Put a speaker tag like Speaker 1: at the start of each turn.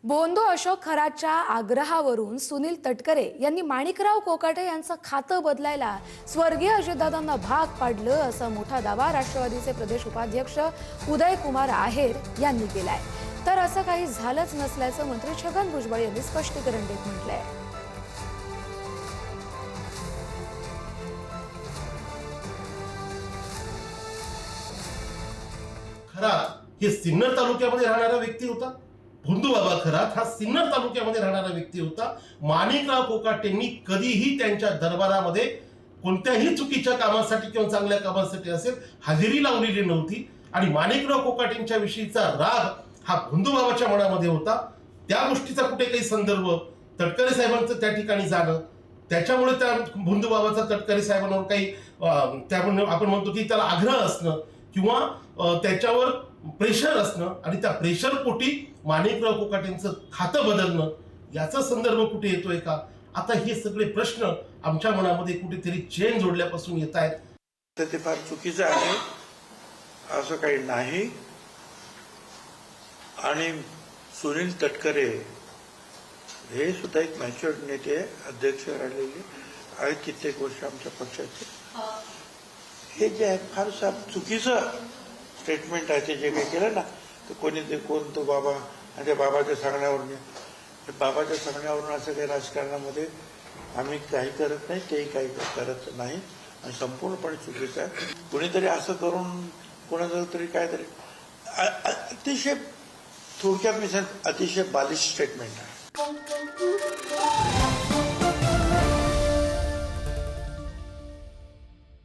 Speaker 1: बोंदो अशोक खरातच्या आग्रहावरून सुनील तटकरे यांनी माणिकराव कोकाटे यांचं खातं बदलायला स्वर्गीय अजितदादांना भाग पाडलं असा मोठा दावा राष्ट्रवादीचे प्रदेश उपाध्यक्ष उदयकुमार आहेर यांनी केलाय। तर असं काही झालंच नसल्याचं मंत्री छगन भुजबळ यांनी स्पष्टीकरण देत म्हटलंय।
Speaker 2: खरात हे सिन्नर तालुक्यामध्ये राहणारा व्यक्ती होता। भोंदूबाबा खरात हा सिन्नर तालुक्यामध्ये राहणारा व्यक्ती होता। माणिकराव कोकाटेंनी कधीही त्यांच्या दरबारामध्ये कोणत्याही चुकीच्या कामासाठी किंवा चांगल्या कामासाठी असेल हजेरी लावलेली नव्हती आणि माणिकराव कोकाटेंच्या विषयीचा राग हा भोंदूबाबाच्या मनामध्ये होता। त्या गोष्टीचा कुठे काही संदर्भ तटकरे साहेबांचं त्या ठिकाणी जाणं, त्याच्यामुळे त्या भोंदूबाबाचा तटकरे साहेबांवर काही त्यामुळे आपण म्हणतो की त्याला आग्रह असणं किंवा त्याच्यावर प्रेशर असणं आणि त्या प्रेशर पोटी माणिकराव कोकाटेंचं खातं बदलणं याचा संदर्भ कुठे येतोय का? आता हे सगळे प्रश्न आमच्या मनामध्ये कुठेतरी चेन जोडल्यापासून येत आहेत।
Speaker 3: तर ते फार चुकीचं आहे, असं काही नाही। आणि सुनील तटकरे हे सुद्धा एक मॅच्युअर्ड नेते, अध्यक्ष राहिलेले आहेत कित्येक वर्ष आमच्या पक्षाचे। हे जे आहे फार चुकीचं स्टेटमेंट आहे। ते जे काही केलं ना, तर कोणी ते कोण तो बाबा आणि त्या बाबाच्या सांगण्यावरून असं काही राजकारणामध्ये आम्ही काही करत नाही, तेही काही करत नाही आणि संपूर्णपणे चुकीचं आहे। कुणीतरी असं करून कोणाचं तरी काहीतरी अतिशय थोडक्यात मी सांग अतिशय बालिश स्टेटमेंट आहे।